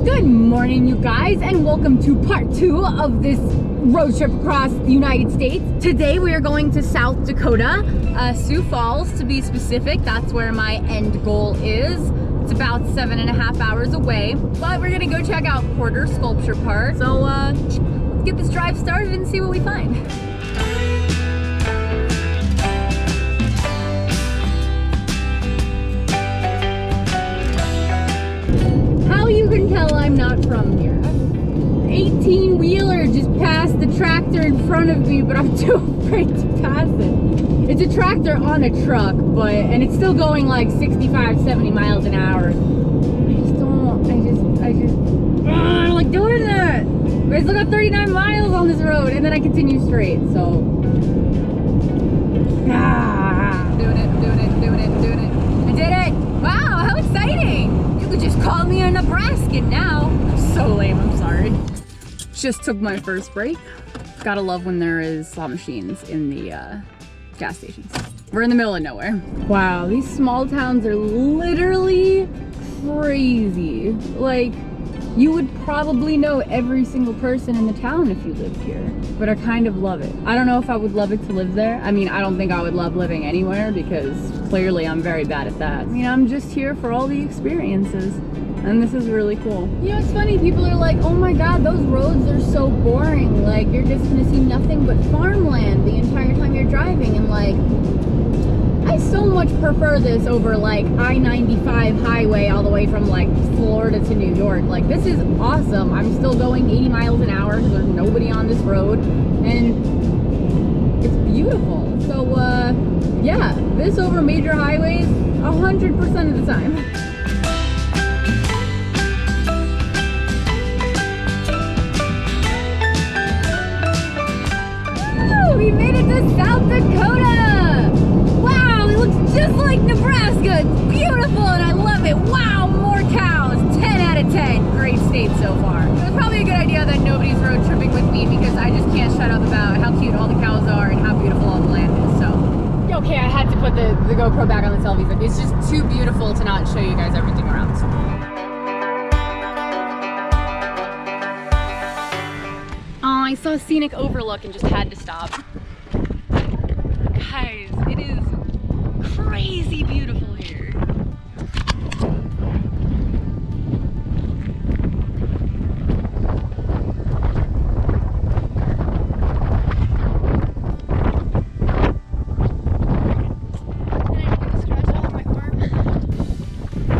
Good morning, you guys, and welcome to part 2 of this road trip across the United States. Today we are going to South Dakota, Sioux Falls to be specific. That's where my end goal is. It's about 7.5 hours away, but we're gonna go check out Porter Sculpture Park. So let's get this drive started and see what we find. You can tell I'm not from here. 18-wheeler just passed the tractor in front of me, but I'm too afraid to pass it. It's a tractor on a truck, and it's still going like 65, 70 miles an hour. I don't like doing that. I still got 39 miles on this road, and then I continue straight, so. I'm doing it. I did it. Wow, how exciting. You could just call me a Nebraskan now. I'm so lame, I'm sorry. Just took my first break. Gotta love when there is slot machines in the gas stations. We're in the middle of nowhere. Wow, these small towns are literally crazy. Like, you would probably know every single person in the town if you lived here, but I kind of love it. I don't know if I would love it to live there. I mean, I don't think I would love living anywhere because clearly I'm very bad at that. I mean, I'm just here for all the experiences, and this is really cool. You know, it's funny, people are like, oh my God, those roads are so boring. Like, you're just gonna see nothing but farmland the entire time you're driving, and like, I so much prefer this over like I-95 highway all the way from like Florida to New York. Like, this is awesome. I'm still going 80 miles an hour because there's nobody on this road, and it's beautiful. So yeah, this over major highways 100% of the time. We made it to South Dakota! Wow, it looks just like Nebraska! It's beautiful and I love it! Wow, more cows! 10 out of 10! Great state so far. It's probably a good idea that nobody's road tripping with me because I just can't shut up about how cute all the cows are and how beautiful all the land is, so. Okay, I had to put the GoPro back on the selfies. It's just too beautiful to not show you guys everything around this. I saw a scenic overlook and just had to stop. Guys, it is crazy beautiful here.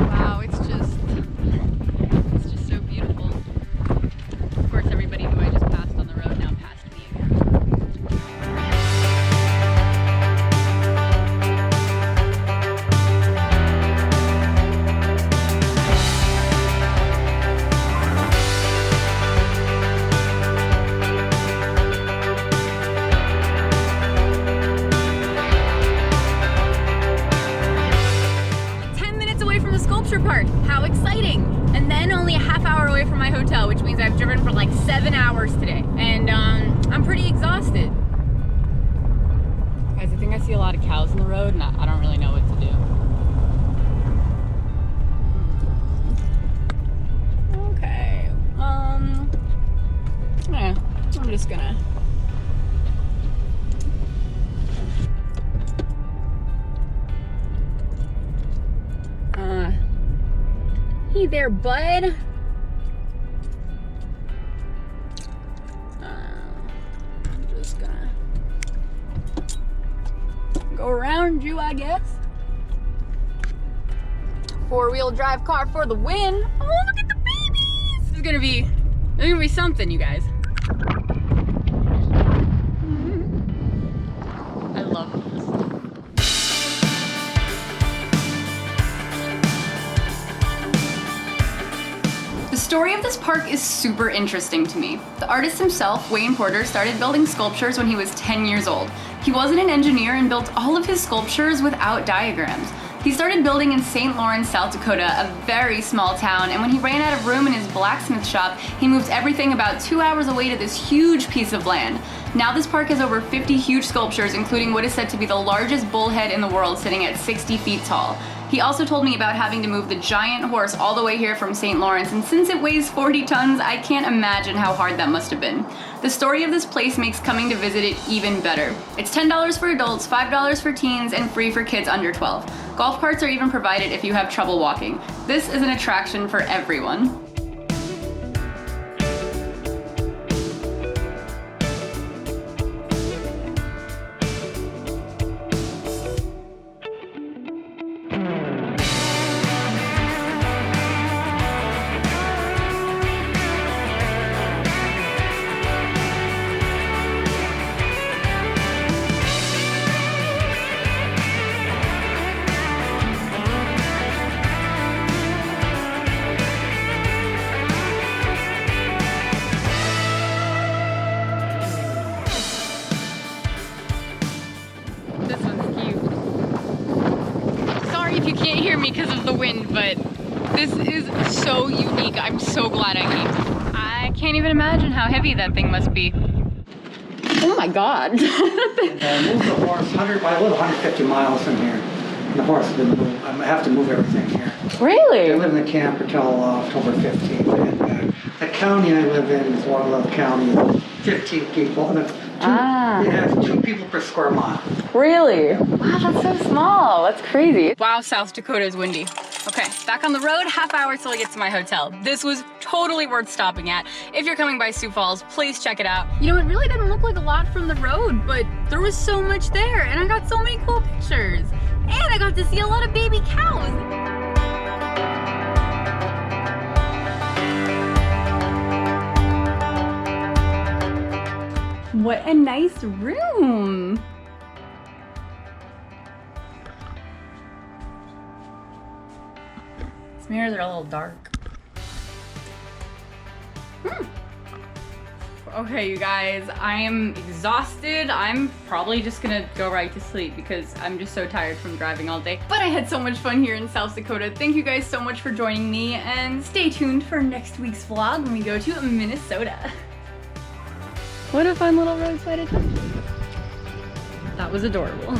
Wow, it's just so beautiful. Of course, everybody who I just passed on the road now passed me again. Park. How exciting! And then only a half hour away from my hotel, which means I've driven for like 7 hours today, and I'm pretty exhausted. Guys, I think I see a lot of cows on the road, and I don't really know what to do. Okay, yeah, I'm just gonna. Hey there, bud. I'm just gonna go around you, I guess. 4-wheel drive car for the win. Oh, look at the babies. This is gonna be something, you guys. I love this. The story of this park is super interesting to me. The artist himself, Wayne Porter, started building sculptures when he was 10 years old. He wasn't an engineer and built all of his sculptures without diagrams. He started building in St. Lawrence, South Dakota, a very small town, and when he ran out of room in his blacksmith shop, he moved everything about 2 hours away to this huge piece of land. Now this park has over 50 huge sculptures, including what is said to be the largest bullhead in the world, sitting at 60 feet tall. He also told me about having to move the giant horse all the way here from St. Lawrence, and since it weighs 40 tons, I can't imagine how hard that must have been. The story of this place makes coming to visit it even better. It's $10 for adults, $5 for teens, and free for kids under 12. Golf carts are even provided if you have trouble walking. This is an attraction for everyone. You can't hear me because of the wind, but this is so unique. I'm so glad I came. I can't even imagine how heavy that thing must be. Oh my God. Move the horse I live 150 miles in here. And the horse has been moved. I have to move everything here. Really? I live in the camper till October 15th. And the county I live in is Warlow County, 15 people. And it has 2 people per square mile. Really? Wow, that's so small. That's crazy. Wow, South Dakota is windy. Okay, back on the road, half hour till I get to my hotel. This was totally worth stopping at. If you're coming by Sioux Falls, please check it out. You know, it really didn't look like a lot from the road, but there was so much there, and I got so many cool pictures. And I got to see a lot of baby cows. What a nice room. These mirrors are a little dark. Okay, you guys, I am exhausted. I'm probably just gonna go right to sleep because I'm just so tired from driving all day. But I had so much fun here in South Dakota. Thank you guys so much for joining me, and stay tuned for next week's vlog when we go to Minnesota. What a fun little roadside adventure. That was adorable.